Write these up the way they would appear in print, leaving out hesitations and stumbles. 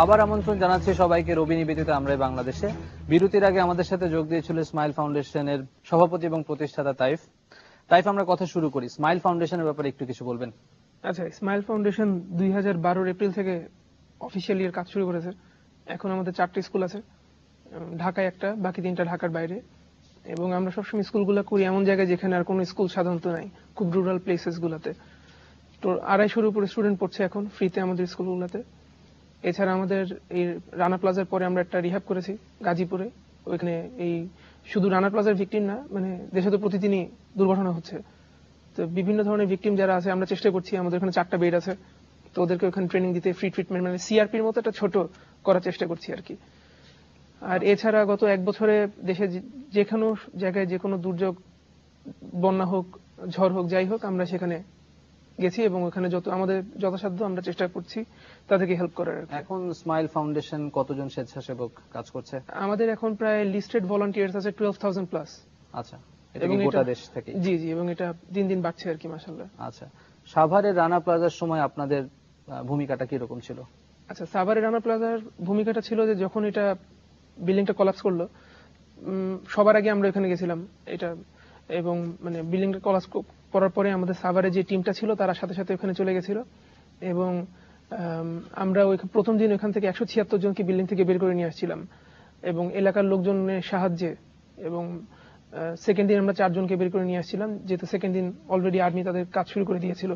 আবার আমন্ত্রণ জানাচ্ছি সবাইকে রবি নিবেদিত আমরাই বাংলাদেশে। বিরতির আগে আমাদের সাথে যোগ দিয়েছিল স্মাইল ফাউন্ডেশনের সভাপতি এবং প্রতিষ্ঠাতা তাইফ। আমরা কথা শুরু করি। স্মাইল ফাউন্ডেশনের ব্যাপারে একটু কিছু বলবেন? আচ্ছা, স্মাইল ফাউন্ডেশন 2012 এপ্রিল থেকে অফিসিয়ালি এর কাজ শুরু করেছে। এখন আমাদের 4টি স্কুল আছে, ঢাকায় একটা, বাকি 3টা ঢাকার বাইরে। এবং আমরা সবসময় স্কুলগুলো করি এমন জায়গায় যেখানে আর কোনো স্কুল সাধারণত নাই, খুব রুরাল প্লেসেস গুলাতে। তো 250-র উপরে স্টুডেন্ট পড়ছে এখন ফ্রিতে আমাদের স্কুলগুলোতে। এছাড়া আমাদের এই রানা প্লাজার পরে আমরা একটা রিহ্যাব করেছি গাজীপুরে। ওইখানে এই শুধু রানা প্লাজার ভিকটিম না, মানে দেশে তো প্রতিদিনই দুর্ঘটনা হচ্ছে, তো বিভিন্ন ধরনের ভিকটিম যারা আছে আমরা চেষ্টা করছি, আমাদের ওখানে 4টা বেড আছে, তো ওদেরকে ওখানে ট্রেনিং দিতে, ফ্রি ট্রিটমেন্ট, মানে সিআরপির মতো একটা ছোট করার চেষ্টা করছি আর কি। আর এছাড়া গত 1 বছরে দেশে যে কোনো জায়গায় যে কোনো দুর্যোগ, বন্যা হোক, ঝড় হোক, যাই হোক, আমরা সেখানে গেছি এবং ওখানে আমাদের যথাসাধ্য আমরা চেষ্টা করছি তাদেরকে হেল্প করার। এখন স্মাইল ফাউন্ডেশন কতজন স্বেচ্ছাসেবক কাজ করছে? আমাদের এখন প্রায় লিস্টেড ভলান্টিয়ার্স আছে 12,000 প্লাস। আচ্ছা, এটা কি গোটা দেশ থেকে? জি জি, এবং এটা দিন দিন বাড়ছে আর কি, মাশাআল্লাহ। আচ্ছা, সাভারের রানা প্লাজার সময় আপনাদের ভূমিকাটা কি রকম ছিল? আচ্ছা, সাভারের রানা প্লাজার ভূমিকাটা ছিল যে যখন এটা বিল্ডিংটা কলাপস করলো, সবার আগে আমরা এখানে গেছিলাম এটা, এবং মানে বিল্ডিংটা কলাপস করার পরে আমাদের সাভারে যে টিমটা ছিল তারা সাথে সাথে ওখানে চলে গেছিল, এবং আমরা ওই প্রথম দিন ওখান থেকে 176 জনকে বিল্ডিং থেকে বের করে নিয়ে আসছিলাম এবং এলাকার লোকজনের সাহায্যে। এবং সেকেন্ড দিন আমরা 4 জনকে বের করে নিয়ে আসছিলাম, যেহেতু সেকেন্ড দিন অলরেডি আর্মি তাদের কাজ শুরু করে দিয়েছিল।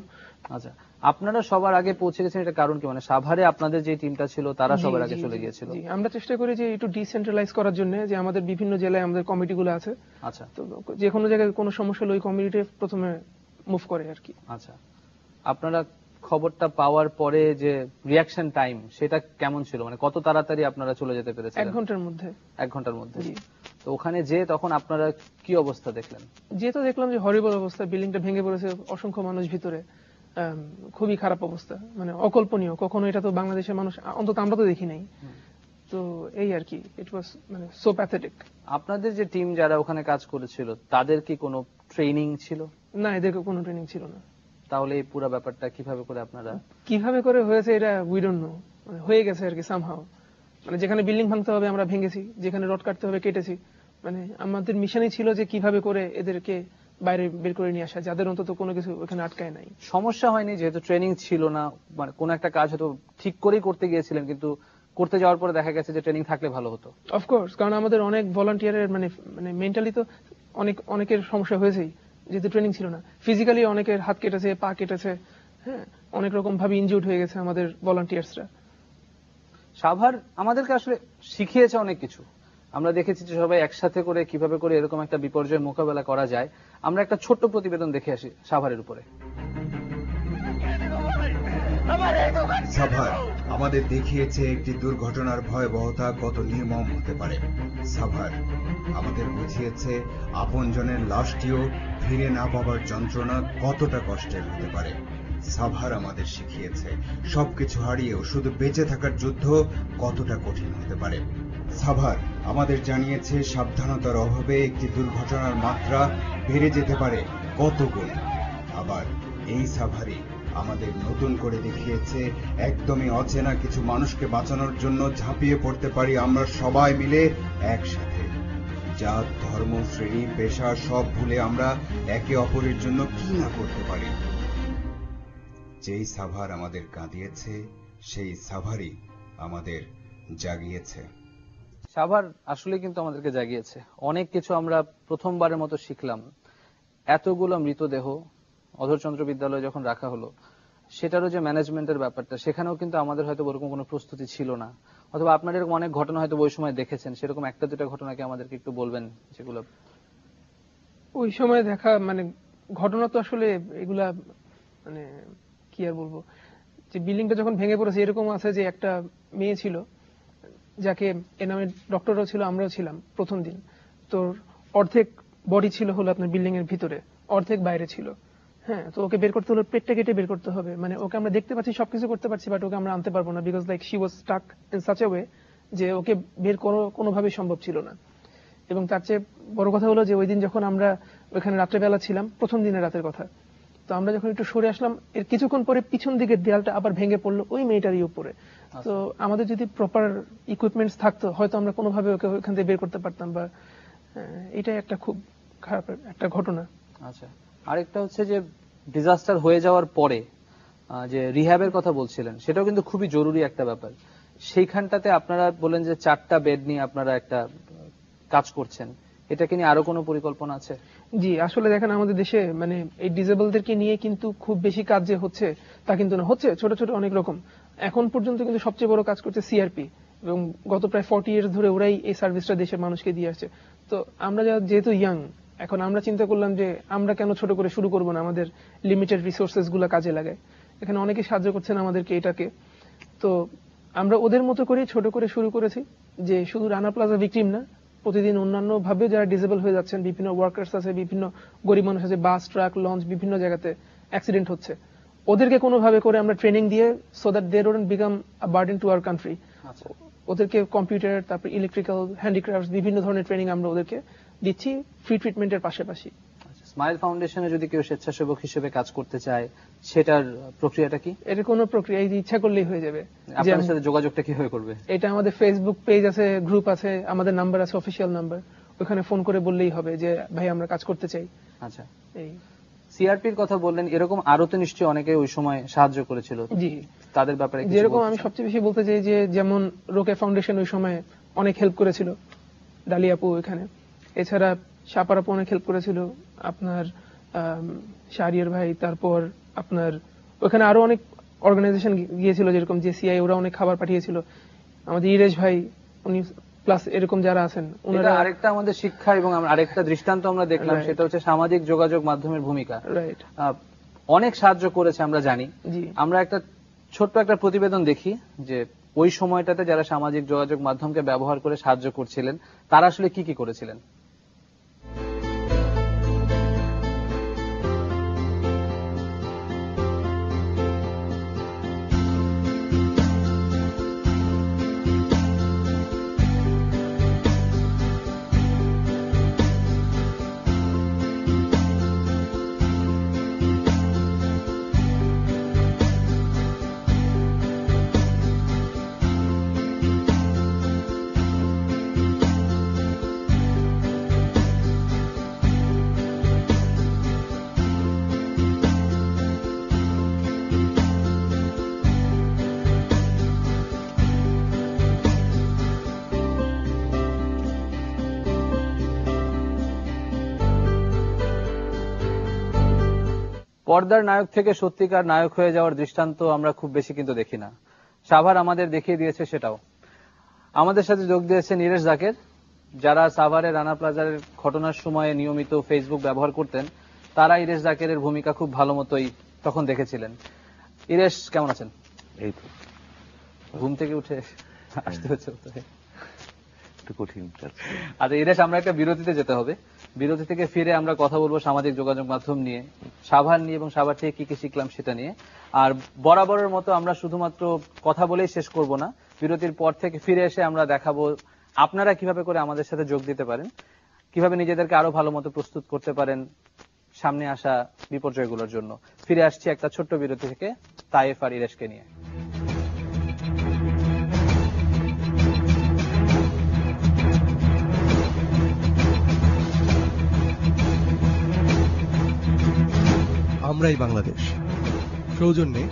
আচ্ছা, আপনারা সবার আগে পৌঁছে গেছেন, এটা কারণ কি? মানে সাভারে আপনাদের যে টিমটা ছিল তারা সবার আগে চলে গিয়েছিল? আমরা চেষ্টা করি যে একটু ডিসেন্ট্রালাইজ করার জন্য, যে আমাদের বিভিন্ন জেলায় আমাদের কমিটিগুলো আছে। আচ্ছা, তো যে কোনো জায়গায় কোনো সমস্যা হলে ওই কমিটি প্রথমে মুভ করে আর কি। আচ্ছা, আপনারা খবরটা পাওয়ার পরে যে রিঅ্যাকশন টাইম সেটা কেমন ছিল? মানে কত তাড়াতাড়ি আপনারা চলে যেতে পেরেছিলেন? 1 ঘন্টার মধ্যে। 1 ঘন্টার মধ্যে? তো ওখানে যে তখন আপনারা কি অবস্থা দেখলেন? যেহেতু দেখলাম যে হরিবল অবস্থা, বিল্ডিংটা ভেঙে পড়েছে, অসংখ্য মানুষ ভিতরে, খুবই খারাপ অবস্থা, মানে অকল্পনীয়। কখনো এটা তো বাংলাদেশের মানুষ, অন্তত আমরা তো দেখি নাই। তো এই আর কি, ইট ওয়াজ মানে সো প্যাথেটিক। আপনাদের যে টিম যারা ওখানে কাজ করেছিল তাদের কি কোনো ট্রেনিং ছিল? না, এদেরকে কোনো ট্রেনিং ছিল না। তাহলে এই পুরো ব্যাপারটা কিভাবে করে আপনারা? কিভাবে করে হয়েছে এটা উই ডোন্ট নো, মানে হয়ে গেছে আর কি সামহাও। মানে যেখানে বিল্ডিং ভাঙতে হবে আমরা ভেঙেছি, যেখানে রড কাটতে হবে কেটেছি। মানে আমাদের মিশনই ছিল যে কিভাবে করে এদেরকে বাইরে বের করে নিয়ে আসা, যাদের অন্তত কোনো কিছু ওখানে আটকায় নাই। সমস্যা হয়নি যেহেতু ট্রেনিং ছিল না? মানে কোন একটা কাজ হয়তো ঠিক করেই করতে গিয়েছিলেন, কিন্তু করতে যাওয়ার পরে দেখা গেছে যে ট্রেনিং থাকলে ভালো হতো। অফকোর্স, কারণ আমাদের অনেক ভলান্টিয়ারের মানে মেন্টালি তো অনেকের সমস্যা হয়েছেই, যেহেতু ট্রেনিং ছিল না। ফিজিক্যালি অনেকের হাত কেটেছে, পা কেটেছে, হ্যাঁ, অনেক রকম ভাবে ইনজিউর্ড হয়ে গেছে আমাদের ভলান্টিয়ার্সরা। সাভার আমাদেরকে আসলে শিখিয়েছে অনেক কিছু। আমরা দেখেছি যে সবাই একসাথে করে কিভাবে করে এরকম একটা বিপর্যয় মোকাবেলা করা যায়। আমরা একটা ছোট্ট প্রতিবেদন দেখে আসি সাভারের উপরে। সাভার আমাদের দেখিয়েছে একটি দুর্ঘটনার ভয়াবহতা কত নির্মম হতে পারে। সাভার আমাদের বুঝিয়েছে আপনজনের লাশটিও ফিরে না পাওয়ার যন্ত্রণা কতটা কষ্টের হতে পারে। সাভার আমাদের শিখিয়েছে সবকিছু হারিয়েও শুধু বেঁচে থাকার যুদ্ধ কতটা কঠিন হতে পারে। সাভার আমাদের জানিয়েছে সাবধানতার অভাবে একটি দুর্ঘটনার মাত্রা বেড়ে যেতে পারে কত গুণ। আবার এই সাভারই আমাদের নতুন করে দেখিয়েছে একদমই অচেনা কিছু মানুষকে বাঁচানোর জন্য ঝাঁপিয়ে পড়তে পারি আমরা সবাই মিলে একসাথে। জাত, ধর্ম, শ্রেণী, পেশা সব ভুলে আমরা একে অপরের জন্য কি না করতে পারি। যেই সাভার আমাদের কাঁদিয়েছে সেই সাভারই আমাদের জাগিয়েছে। সাভার আসলে কিন্তু আমাদেরকে জাগিয়েছে অনেক কিছু। আমরা প্রথমবারের মতো শিখলাম এতগুলো মৃতদেহ অধরচন্দ্র বিদ্যালয়ে যখন রাখা হলো, সেটারও যে ম্যানেজমেন্টের ব্যাপারটা, সেখানেও কিন্তু আমাদের হয়তো ওরকম কোনো প্রস্তুতি ছিল না। অথবা আপনার এরকম অনেক ঘটনা হয়তো ওই সময় দেখেছেন, সেরকম একটা দুটা ঘটনাকে আমাদেরকে একটু বলবেন যেগুলো ওই সময় দেখা। মানে ঘটনা তো আসলে এগুলা, মানে কি আর বলবো, যে বিল্ডিংটা যখন ভেঙে পড়েছে, এরকম আছে যে একটা মেয়ে ছিল যাকে, এ নামে ডক্টরও ছিল, আমরাও ছিলাম প্রথম দিন। তোর অর্ধেক বডি ছিল হলো আপনার বিল্ডিং এর ভিতরে, অর্ধেক বাইরে ছিল। হ্যাঁ, তো ওকে বের করতে হলো, পেটটা কেটে বের করতে হবে। মানে ওকে আমরা দেখতে পাচ্ছি, সবকিছু করতে পারছি, বাট ওকে আমরা আনতে পারবো না, because like she was stuck in such a way যে ওকে বের কোনোভাবেই সম্ভব ছিল না। এবং তার চেয়ে বড় কথা হলো যে ওই দিন যখন আমরা ওইখানে রাত্রেবেলা ছিলাম, প্রথম দিনের রাতের কথা, তো আমরা যখন একটু সরে আসলাম, এর কিছুক্ষণ পরে পিছন দিকের দেয়ালটা আবার ভেঙে পড়লো ওই মেয়েটারই উপরে। তো আমাদের যদি প্রপার ইকুইপমেন্টস থাকতো হয়তো আমরা কোনোভাবে ওকে ওখান থেকে বের করতে পারতাম, বা এটাই একটা খুব খারাপ একটা ঘটনা। আচ্ছা, আরেকটা হচ্ছে যে ডিজাস্টার হয়ে যাওয়ার পরে যে রিহ্যাবের কথা বলছিলেন, সেটাও কিন্তু খুবই জরুরি একটা ব্যাপার। সেইখানটাতে আপনারা বলেন যে 4টা বেড নিয়ে আপনারা একটা কাজ করছেন, এটাকে নিয়ে আরো কোনো পরিকল্পনা আছে? জি, আসলে দেখেন আমাদের দেশে মানে এই ডিসেবলদেরকে নিয়ে কিন্তু খুব বেশি কাজ যে হচ্ছে তা কিন্তু না, হচ্ছে ছোট ছোট অনেক রকম। এখন পর্যন্ত কিন্তু সবচেয়ে বড় কাজ করছে সিআরপি, এবং গত প্রায় 40 ইয়ার্স ধরে ওরাই এই সার্ভিসটা দেশের মানুষকে দিয়ে আসছে। তো আমরা যেহেতু ইয়াং, এখন আমরা চিন্তা করলাম যে আমরা কেন ছোট করে শুরু করব না, আমাদের লিমিটেড রিসোর্সেস গুলো কাজে লাগায়। এখানে অনেকে সাহায্য করছেন আমাদেরকে এটাকে, তো আমরা ওদের মতো করে ছোট করে শুরু করেছি, যে শুধু রানা প্লাজা ভিকটিম না, প্রতিদিন অন্যান্য ভাবে যারা ডিসেবল হয়ে যাচ্ছেন, বিভিন্ন ওয়ার্কার্স আছে, বিভিন্ন গরিব মানুষ আছে, বাস, ট্রাক, লঞ্চ, বিভিন্ন জায়গাতে অ্যাক্সিডেন্ট হচ্ছে, ওদেরকে কোনোভাবে করে আমরা ট্রেনিং দিয়ে so that they don't become a burden to our country. ওদেরকে কম্পিউটার, তারপর ইলেকট্রিক্যাল, হ্যান্ডিক্রাফটস, বিভিন্ন ধরনের ট্রেনিং আমরা ওদেরকে দিচ্ছি ফ্রি ট্রিটমেন্টের পাশাপাশি। স্মাইল ফাউন্ডেশনে যদি কেউ স্বেচ্ছাসেবক হিসেবে কাজ করতে চায়, সেটার প্রক্রিয়াটা কি? এটা কোনো প্রক্রিয়া, ইচ্ছা করলেই হয়ে যাবে। আপনাদের সাথে যোগাযোগটা কিভাবে করবে? এটা আমাদের ফেসবুক পেজ আছে, গ্রুপ আছে, আমাদের নাম্বার আছে, অফিসিয়াল নাম্বার, ওখানে ফোন করে বললেই হবে যে ভাই আমরা কাজ করতে চাই। আচ্ছা, এই সিআরপির কথা বললেন, এরকম আরো তো নিশ্চয়ই অনেকে ওই সময় সাহায্য করেছিল, জি, তাদের ব্যাপারে কিছু যেরকম বলতে আমি চান? সবচেয়ে বেশি বলতে চাই যে যেমন রোকে ফাউন্ডেশন ওই সময় অনেক হেল্প করেছিল, ডালি আপু এখানে, এছাড়া সাপার আপু অনেক হেল্প করেছিল, আপনার শাহরিয়ার ভাই, তারপর আপনার ওখানে আরো অনেক অর্গানাইজেশন গিয়েছিল, যেরকম জেসিআই, ওরা অনেক খাবার পাঠিয়েছিল, আমাদের ইরেশ ভাই, উনি প্লাস এরকম যারা আছেন এটা আরেকটা আমাদের শিক্ষা এবং আরেকটা দৃষ্টান্ত আমরা দেখলাম, সেটা হচ্ছে সামাজিক যোগাযোগ মাধ্যমের ভূমিকা। রাইট, অনেক সাহায্য করেছে আমরা জানি। জি, আমরা একটা ছোট্ট একটা প্রতিবেদন দেখি যে ওই সময়টাতে যারা সামাজিক যোগাযোগ মাধ্যমকে ব্যবহার করে সাহায্য করছিলেন, তারা আসলে কি কি করেছিলেন। পর্দার নায়ক থেকে সত্যিকার নায়ক হয়ে যাওয়ার দৃষ্টান্ত আমরা খুব বেশি কিন্তু দেখি না। সাভার আমাদের দেখিয়ে দিয়েছে সেটাও। আমাদের সাথে যোগ দিয়েছে নীরেশ জাকের, যারা সাভারের রানা প্লাজার ঘটনার সময়ে নিয়মিত ফেসবুক ব্যবহার করতেন, তারা ইরেশ জাকেরের ভূমিকা খুব ভালো মতোই তখন দেখেছিলেন। ইরেশ, কেমন আছেন? এই তো ঘুম থেকে উঠে আসতে হচ্ছে একটু কঠিন। আচ্ছা ইরেশ, আমরা একটা বিরতিতে যেতে হবে। বিরতি থেকে ফিরে আমরা কথা বলবো সামাজিক যোগাযোগ মাধ্যম নিয়ে, সাভার নিয়ে এবং সাভার থেকে কি কি শিখলাম সেটা নিয়ে। আর বরাবরের মতো আমরা শুধুমাত্র কথা বলেই শেষ করব না, বিরতির পর থেকে ফিরে এসে আমরা দেখাবো আপনারা কিভাবে করে আমাদের সাথে যোগ দিতে পারেন, কিভাবে নিজেদেরকে আরো ভালো মতো প্রস্তুত করতে পারেন সামনে আসা বিপর্যয়গুলোর জন্য। ফিরে আসছি একটা ছোট্ট বিরতি থেকে তায়েফ আর ইরেশকে নিয়ে। আমরাই বাংলাদেশ, সৌজন্যে